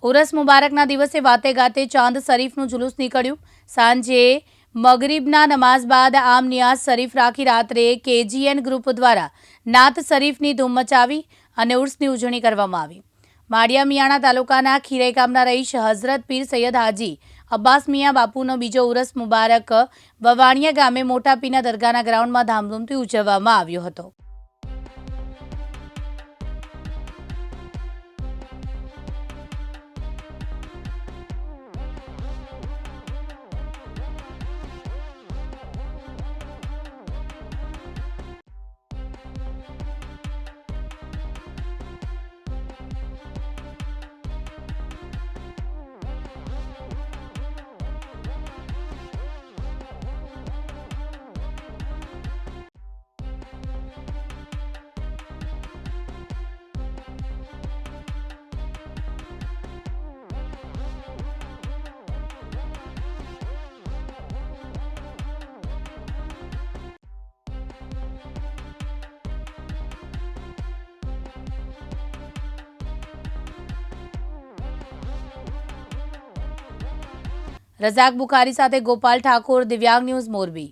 ઉરસ મુબારકના દિવસે વાતે ગાતે ચાંદ શરીફનું જુલુસ નીકળ્યું। સાંજે મગરીબના નમાઝ બાદ આમ નિયાઝ શરીફ રાખી રાત્રે KGN ગ્રુપ દ્વારા નાત શરીફની ધૂમ મચાવી અને ઉર્સની ઉજવણી કરવામાં આવી। માળિયા મિયાણા તાલુકાના ખીરાઈ ગામના રહીશ હઝરત પીર સૈયદ હાજી અબ્બાસ મિયા બાપુનો બીજો ઉરસ મુબારક વવાણિયા ગામે મોટા પીરના દરગાહના ગ્રાઉન્ડમાં ધામધૂમથી ઉજવવામાં આવ્યો હતો। રઝાક બુખારી સાથે ગોપાલ ઠાકોર, દિવ્યાંગ ન્યૂઝ, મોરબી।